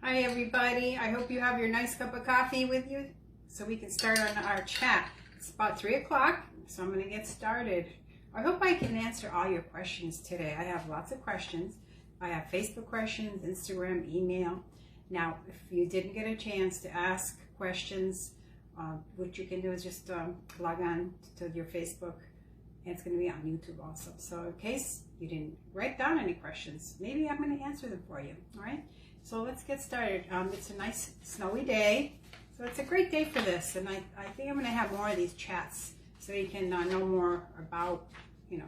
Hi everybody, I hope you have your nice cup of coffee with you so we can start on our chat. It's about 3 o'clock, so I'm going to get started. I hope I can answer all your questions today. I have lots of questions. I have Facebook questions, Instagram, email. Now, if you didn't get a chance to ask questions, what you can do is just log on to your Facebook, and it's going to be on YouTube also. So in case you didn't write down any questions, maybe I'm going to answer them for you, all right? So let's get started. It's a nice snowy day, so it's a great day for this, and I think I'm going to have more of these chats so you can know more about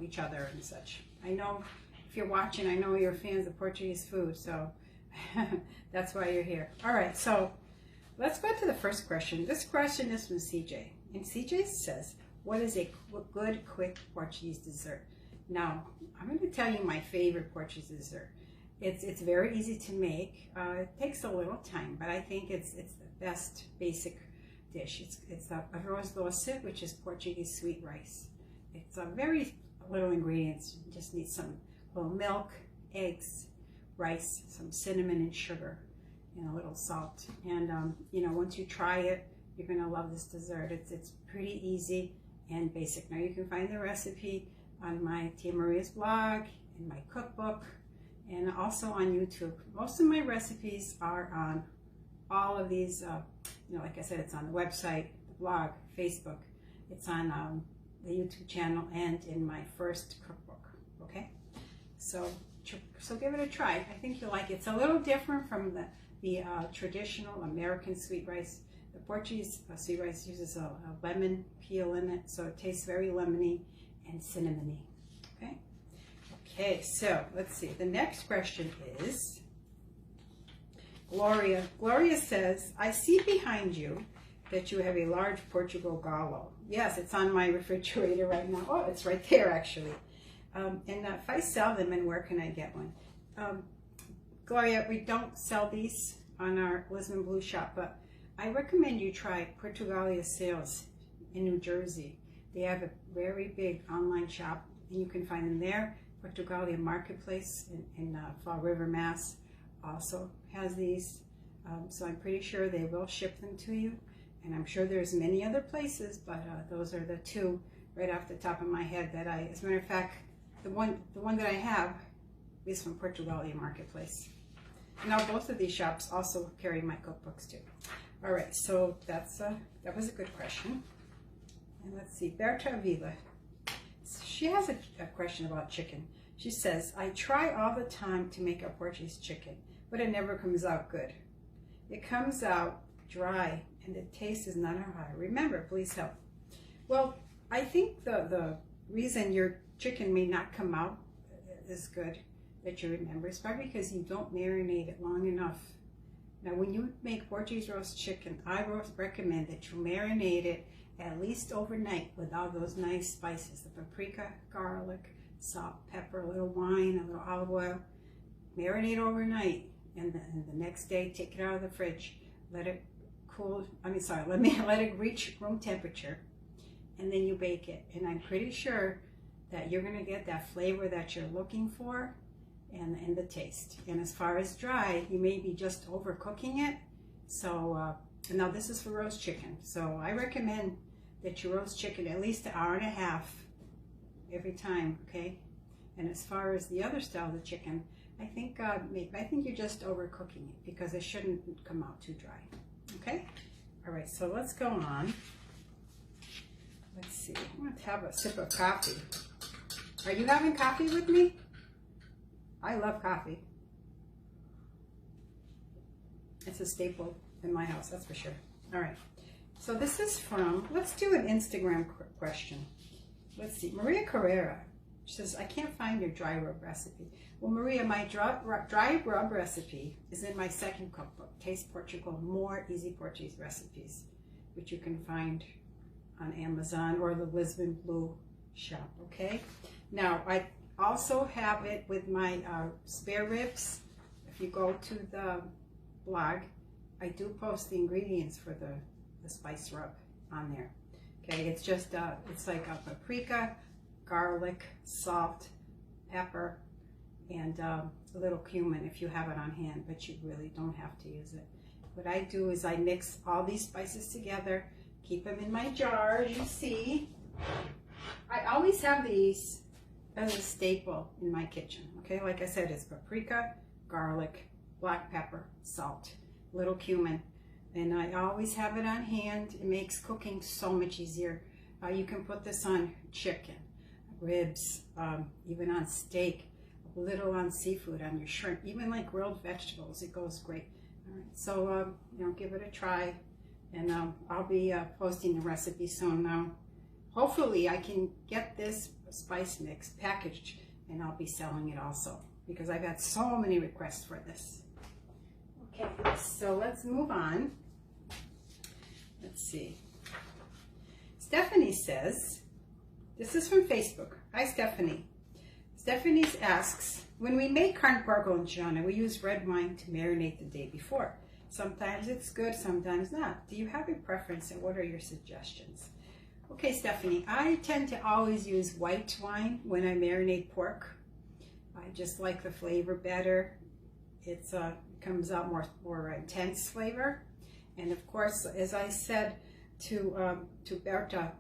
each other and such. I know if you're watching, I know you're fans of Portuguese food, so that's why you're here. All right, so let's go to the first question. This question is from CJ, and CJ says, what is a good, quick Portuguese dessert? Now, I'm going to tell you my favorite Portuguese dessert. It's very easy to make. It takes a little time, but I think it's the best basic dish. It's arroz doce, which is Portuguese sweet rice. It's a very little ingredients. You just need some little milk, eggs, rice, some cinnamon and sugar, and a little salt. And once you try it, you're gonna love this dessert. It's pretty easy and basic. Now you can find the recipe on my Tia Maria's blog, in my cookbook, and also on YouTube. Most of my recipes are on all of these, like I said, it's on the website, the blog, Facebook. It's on the YouTube channel and in my first cookbook, okay? So give it a try. I think you'll like it. It's a little different from the traditional American sweet rice. The Portuguese sweet rice uses a lemon peel in it, so it tastes very lemony and cinnamony, okay? Okay, so let's see. The next question is Gloria. Gloria says, I see behind you that you have a large Portugal Galo. Yes, it's on my refrigerator right now. Oh, it's right there actually. And if I sell them, and where can I get one? Gloria, we don't sell these on our Lisbon Blue Shop, but I recommend you try Portugalia Sales in New Jersey. They have a very big online shop, and you can find them there. Portugalia Marketplace in Fall River, Mass. also has these. So I'm pretty sure they will ship them to you. And I'm sure there's many other places, but those are the two right off the top of my head that as a matter of fact, the one that I have is from Portugalia Marketplace. Now both of these shops also carry my cookbooks too. All right, so that was a good question. And let's see, Berta Avila. She has a question about chicken. She says, I try all the time to make a Portuguese chicken, but it never comes out good. It comes out dry and the taste is not high. Remember, please help. Well, I think the reason your chicken may not come out as good that you remember is probably because you don't marinate it long enough. Now, when you make Portuguese roast chicken, I recommend that you marinate it at least overnight with all those nice spices, the paprika, garlic, salt, pepper, a little wine, a little olive oil. Marinate overnight, and the next day take it out of the fridge, let it cool, let it reach room temperature, and then you bake it. And I'm pretty sure that you're gonna get that flavor that you're looking for and the taste. And as far as dry, you may be just overcooking it. So now this is for roast chicken. So I recommend that you roast chicken at least an hour and a half every time, okay? And as far as the other style of the chicken, I think you're just overcooking it because it shouldn't come out too dry, okay? All right, so let's go on. Let's see, I'm going to have a sip of coffee. Are you having coffee with me? I love coffee. It's a staple in my house, that's for sure. All right, so this is from, let's do an Instagram question. Let's see, Maria Carrera. She says, I can't find your dry rub recipe. Well, Maria, my dry rub recipe is in my second cookbook, Taste Portugal More Easy Portuguese Recipes, which you can find on Amazon or the Lisbon Blue Shop, okay? Now, I also have it with my spare ribs. If you go to the blog, I do post the ingredients for the spice rub on there. Okay, it's just, it's like a paprika, garlic, salt, pepper, and a little cumin if you have it on hand, but you really don't have to use it. What I do is I mix all these spices together, keep them in my jar, as you see. I always have these as a staple in my kitchen, okay? Like I said, it's paprika, garlic, black pepper, salt, little cumin, and I always have it on hand. It makes cooking so much easier. You can put this on chicken, ribs, even on steak, a little on seafood, on your shrimp, even like grilled vegetables. It goes great. All right, so you know, give it a try, and I'll be posting the recipe soon. Now, hopefully, I can get this spice mix packaged, and I'll be selling it also because I've had so many requests for this. Okay, so let's move on. Let's see. Stephanie says, this is from Facebook. Hi, Stephanie. Stephanie asks, when we make carne parmigiana, we use red wine to marinate the day before. Sometimes it's good, sometimes not. Do you have a preference, and what are your suggestions? Okay, Stephanie, I tend to always use white wine when I marinate pork. I just like the flavor better. It comes out more intense flavor. And of course, as I said to Berta,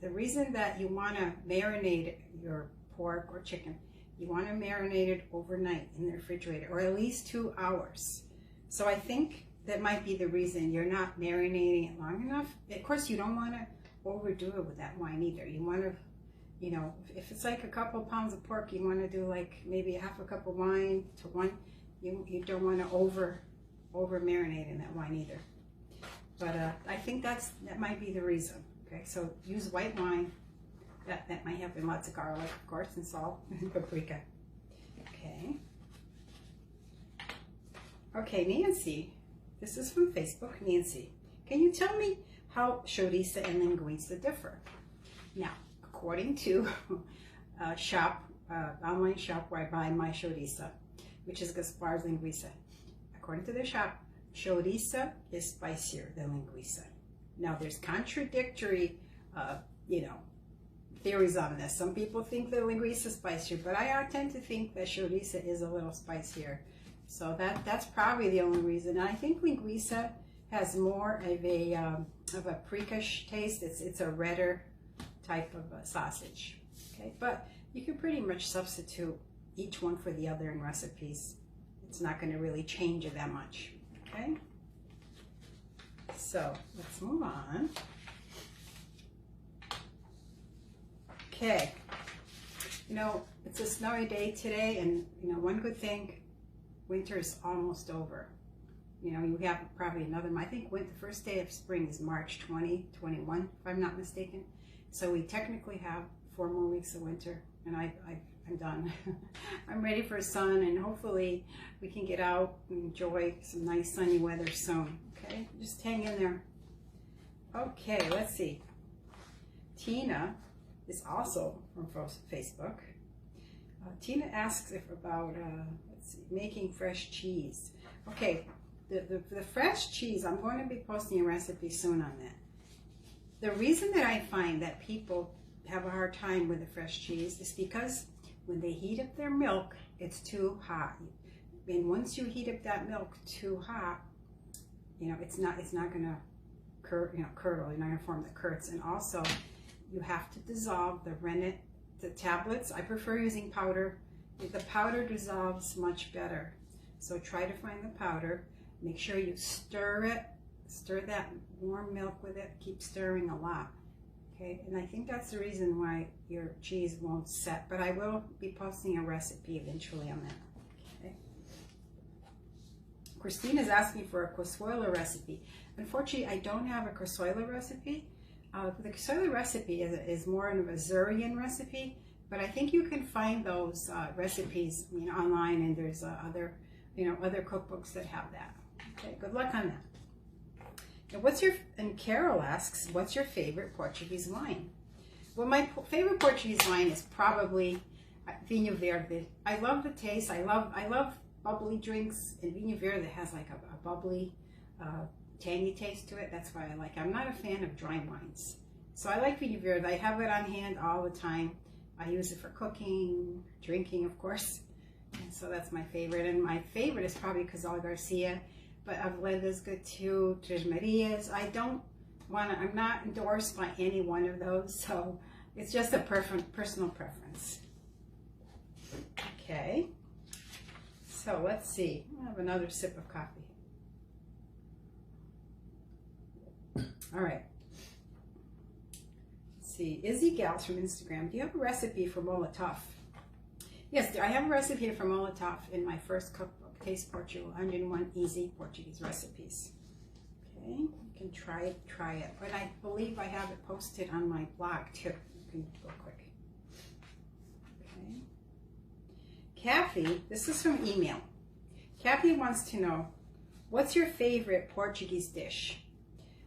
the reason that you want to marinate your pork or chicken, you want to marinate it overnight in the refrigerator, or at least 2 hours. So I think that might be the reason you're not marinating it long enough. Of course, you don't want to overdo it with that wine either. You want to, you know, if it's like a couple pounds of pork, you want to do like maybe half a cup of wine to one. You don't want to over marinate in that wine either. But I think that might be the reason. Okay, so use white wine. That might have lots of garlic, of course, and salt and paprika. Okay. Okay, Nancy. This is from Facebook. Nancy, can you tell me how chorizo and linguista differ? Now, according to a shop, online shop where I buy my chorizo, which is Gaspar's Linguista. According to the shop, chorizo is spicier than linguista. Now, there's contradictory, you know, theories on this. Some people think the linguista is spicier, but I tend to think that chorizo is a little spicier. So that's probably the only reason. I think linguista has more of a prickish taste. It's a redder type of sausage. Okay, but you can pretty much substitute each one for the other in recipes. It's not going to really change it that much. Okay, so let's move on. Okay, you know, it's a snowy day today, and you know, one good thing, winter is almost over. You know, you have probably another, I think the first day of spring is March 2021, if I'm not mistaken. So we technically have 4 more weeks of winter, and I'm done. I'm ready for sun, and hopefully we can get out and enjoy some nice sunny weather soon. Okay, just hang in there. Okay, let's see. Tina is also from Facebook. Tina asks about let's see, making fresh cheese. Okay, the fresh cheese, I'm going to be posting a recipe soon on that. The reason that I find that people have a hard time with the fresh cheese is because when they heat up their milk, it's too hot. And once you heat up that milk too hot, you know, it's not going to curdle. You're not going to form the curds. And also, you have to dissolve the rennet, the tablets. I prefer using powder. The powder dissolves much better. So try to find the powder. Make sure you stir it. Stir that warm milk with it. Keep stirring a lot. Okay, and I think that's the reason why your cheese won't set. But I will be posting a recipe eventually on that. Okay. Christina's asking for a cazuela recipe. Unfortunately, I don't have a cazuela recipe. The cazuela recipe is more of a Azorean recipe, but I think you can find those recipes, you know, online, and there's other cookbooks that have that. Okay, good luck on that. And Carol asks, what's your favorite Portuguese wine? Well, my favorite Portuguese wine is probably Vinho Verde. I love the taste. I love bubbly drinks, and Vinho Verde has like a bubbly, tangy taste to it. That's why I like it. I'm not a fan of dry wines. So I like Vinho Verde. I have it on hand all the time. I use it for cooking, drinking, of course. And so that's my favorite. And my favorite is probably Casal Garcia, but Aveleda is good too. Tres Marias. I'm not endorsed by any one of those, so it's just a personal preference. Okay. So let's see. I'll have another sip of coffee. All right. Let's see. Izzy Gals from Instagram. Do you have a recipe for Molotov? Yes, I have a recipe for Molotov in my first cookbook, Taste Portugal, 101 Easy Portuguese Recipes. Okay, you can try it. But I believe I have it posted on my blog too. You can go quick. Okay. Kathy, this is from email. Kathy wants to know, what's your favorite Portuguese dish?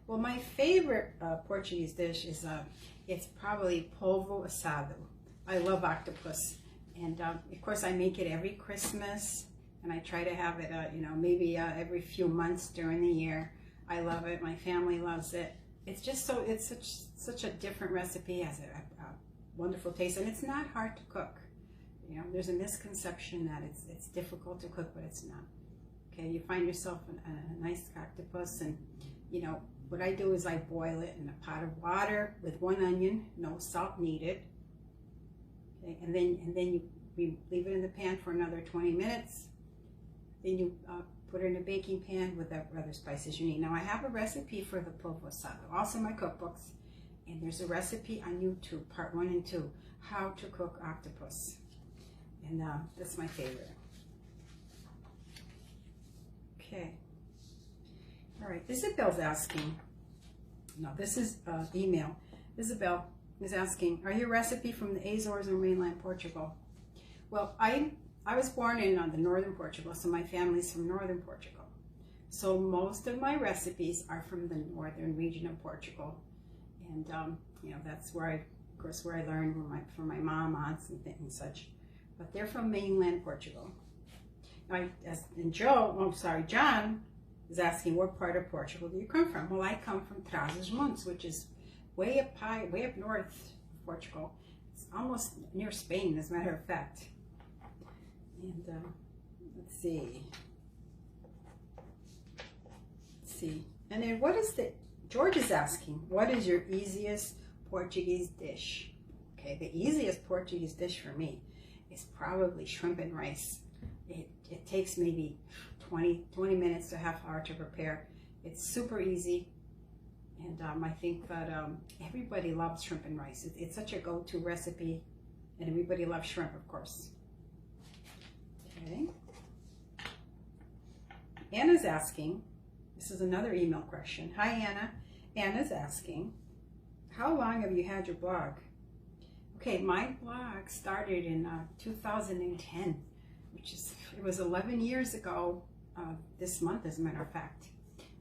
Well, my favorite Portuguese dish is, it's probably polvo assado. I love octopus. And of course I make it every Christmas, and I try to have it, maybe every few months during the year. I love it. My family loves it. It's just it's such a different recipe, has a wonderful taste, and it's not hard to cook. You know, there's a misconception that it's difficult to cook, but it's not. Okay, you find yourself a nice octopus, and what I do is I boil it in a pot of water with 1 onion, no salt needed. Okay, and then you leave it in the pan for another 20 minutes. Then you put it in a baking pan with the other spices you need. Now I have a recipe for the polvo asado, also in my cookbooks, and there's a recipe on YouTube, part 1 and 2, how to cook octopus, and that's my favorite. Okay. All right, Isabel's asking. No, this is email. Isabel is asking, are you a recipe from the Azores or mainland Portugal? Well, I was born in the northern Portugal, so my family's from northern Portugal. So most of my recipes are from the northern region of Portugal, and that's where I learned from my mom, aunts, and such. But they're from mainland Portugal. John is asking, what part of Portugal do you come from? Well, I come from Trás-os-Montes, which is way up high, way up north of Portugal. It's almost near Spain, as a matter of fact. And let's see. And then George is asking, what is your easiest Portuguese dish? Okay, the easiest Portuguese dish for me is probably shrimp and rice. It takes maybe 20 minutes to half hour to prepare. It's super easy. And I think that everybody loves shrimp and rice. It's such a go-to recipe, and everybody loves shrimp, of course. Okay. Anna's asking, this is another email question. Hi, Anna. Anna's asking, how long have you had your blog? Okay, my blog started in 2010, it was 11 years ago this month, as a matter of fact.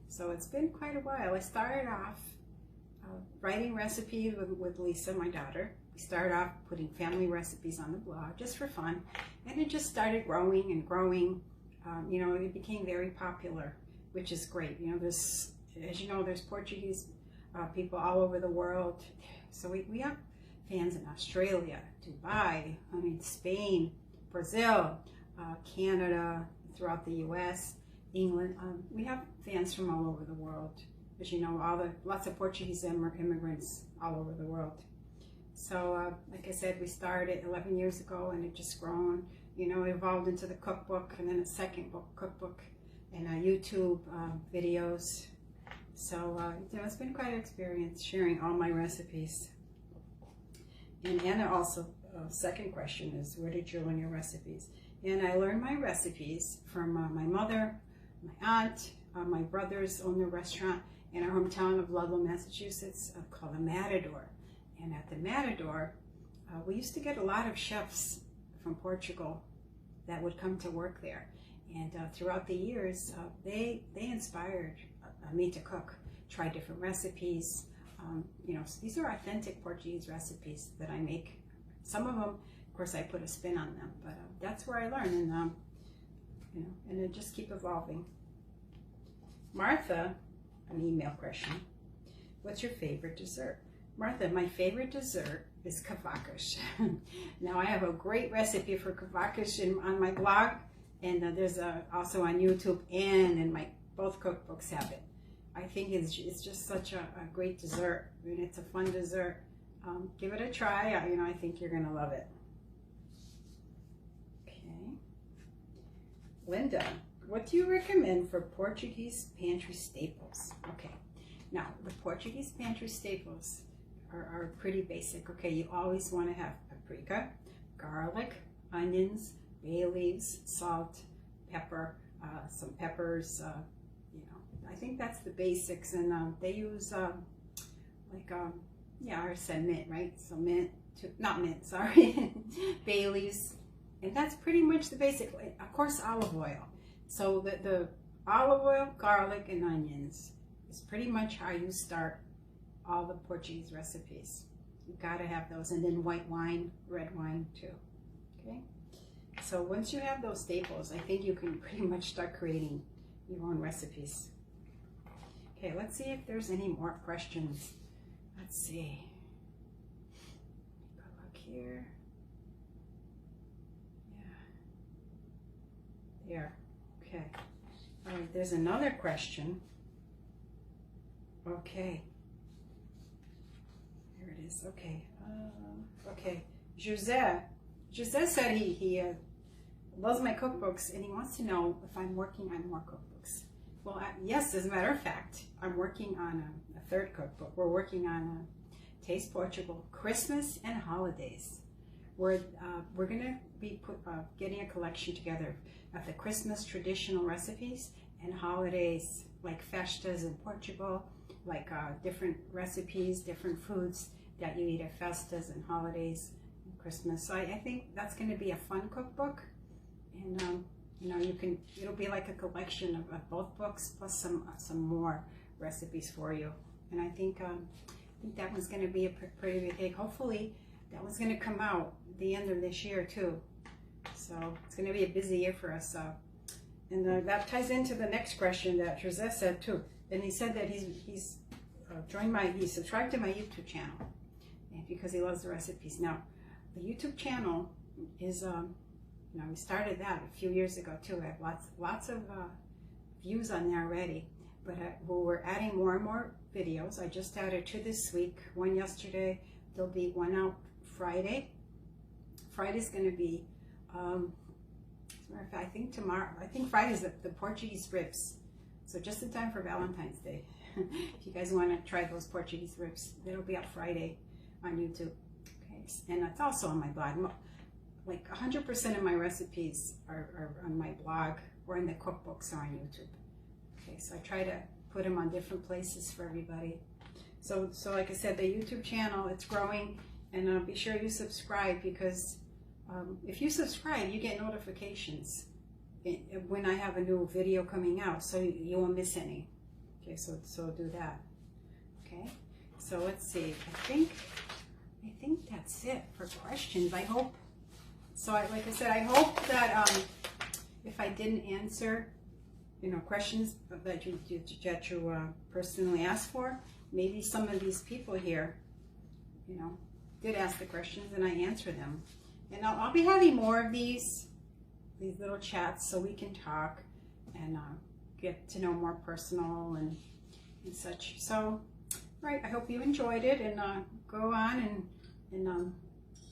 So it's been quite a while. I started off writing recipes with Lisa, my daughter. We started off putting family recipes on the blog just for fun, and it just started growing and growing. It became very popular, which is great. There's Portuguese people all over the world. So we have fans in Australia, Dubai, Spain, Brazil, Canada, throughout the U.S., England. We have fans from all over the world. As you know, lots of Portuguese immigrants all over the world. So, like I said, we started 11 years ago, and it just grown. It evolved into the cookbook, and then a second cookbook, and YouTube videos. So, it's been quite an experience sharing all my recipes. And Anna also, second question is, where did you learn your recipes? And I learned my recipes from my mother, my aunt, my brothers own a restaurant in our hometown of Ludlow, Massachusetts, called the Matador. And at the Matador, we used to get a lot of chefs from Portugal that would come to work there. And throughout the years, they inspired me to cook, try different recipes. These are authentic Portuguese recipes that I make. Some of them, of course, I put a spin on them, but that's where I learn, and it just keep evolving. Martha, an email question. What's your favorite dessert? Martha, my favorite dessert is cavacas. Now I have a great recipe for cavacas on my blog, and there's also on YouTube, and in my both cookbooks have it. I think it's just such a great dessert, and it's a fun dessert. Give it a try. I think you're gonna love it. Okay, Linda, what do you recommend for Portuguese pantry staples? Okay, now the Portuguese pantry staples are pretty basic. Okay, you always want to have paprika, garlic, onions, bay leaves, salt, pepper, some peppers. I think that's the basics, and they use I said mint, right? So mint, not mint, sorry, bay leaves, and that's pretty much the basic. Of course, olive oil. So the olive oil, garlic, and onions is pretty much how you start all the Portuguese recipes. You gotta have those, and then white wine, red wine too. Okay. So once you have those staples, I think you can pretty much start creating your own recipes. Okay, let's see if there's any more questions. Let's see. Go look here. Yeah. There. Okay. All right, there's another question. Okay. Here it is. Okay. Okay. Jose said he loves my cookbooks, and he wants to know if I'm working on more cookbooks. Well, yes, as a matter of fact, I'm working on a third cookbook. We're working on Taste Portugal, Christmas and Holidays. We're going to be getting a collection together of the Christmas traditional recipes and holidays, like festas in Portugal, like different recipes, different foods that you eat at festas and holidays and Christmas. So I think that's going to be a fun cookbook, and it'll be like a collection of both books plus some more recipes for you. And I think that one's going to be a pretty big. Hopefully that one's going to come out the end of this year too. So it's going to be a busy year for us. And that ties into the next question that Jose said too. And he said that he's subscribed to my YouTube channel, and because he loves the recipes. Now, the YouTube channel is we started that a few years ago too. I have lots of views on there already, but we're adding more and more videos. I just added 2 this week, 1 yesterday. There'll be 1 out Friday. Friday's going to be, I think tomorrow. I think Friday's the Portuguese ribs. So just in time for Valentine's Day. If you guys want to try those Portuguese ribs, it'll be up Friday on YouTube. Okay, and it's also on my blog. Like 100% of my recipes are on my blog, or in the cookbooks, or on YouTube. Okay, so I try to put them on different places for everybody. So like I said, the YouTube channel, it's growing, and be sure you subscribe, because if you subscribe, you get notifications when I have a new video coming out, so you won't miss any. Okay, so do that. Okay, so let's see. I think that's it for questions. I hope. So like I said, I hope that if I didn't answer, questions that you personally asked for, maybe some of these people here, did ask the questions and I answered them. And I'll be having more of these little chats so we can talk and get to know more personal and such. So, right, I hope you enjoyed it, and go on and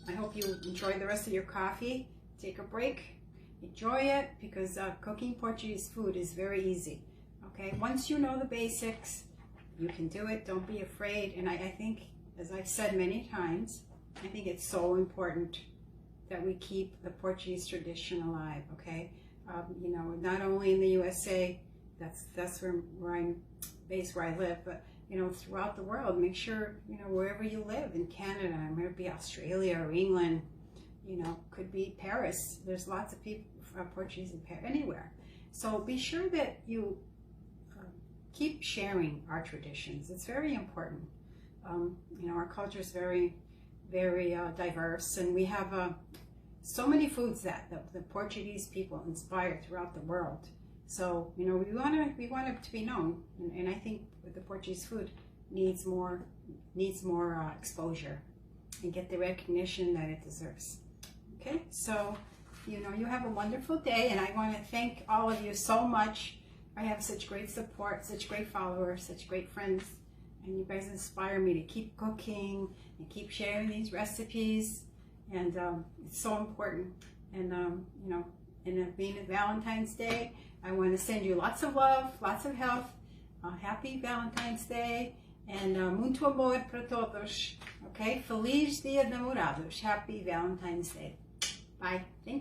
I hope you enjoy the rest of your coffee. Take a break, enjoy it, because cooking Portuguese food is very easy. Okay, once you know the basics, you can do it. Don't be afraid. And I think, as I've said many times, I think it's so important that we keep the Portuguese tradition alive. Okay, not only in the USA, that's where I'm based, where I live, but throughout the world. Make sure, wherever you live, in Canada, maybe Australia or England, could be Paris. There's lots of people, Portuguese in Paris, anywhere. So be sure that you keep sharing our traditions. It's very important. Our culture is very, very diverse, and we have so many foods that the Portuguese people inspired throughout the world. So we want it to be known, and I think with the Portuguese food, needs more exposure and get the recognition that it deserves. Okay, so you have a wonderful day, and I want to thank all of you so much. I have such great support, such great followers, such great friends, and you guys inspire me to keep cooking and keep sharing these recipes, and it's so important. And and it being a Valentine's Day, I want to send you lots of love, lots of health. Happy Valentine's Day, and muito amor para todos. Okay, Feliz Dia de Namorados. Happy Valentine's Day. Bye. Thank you.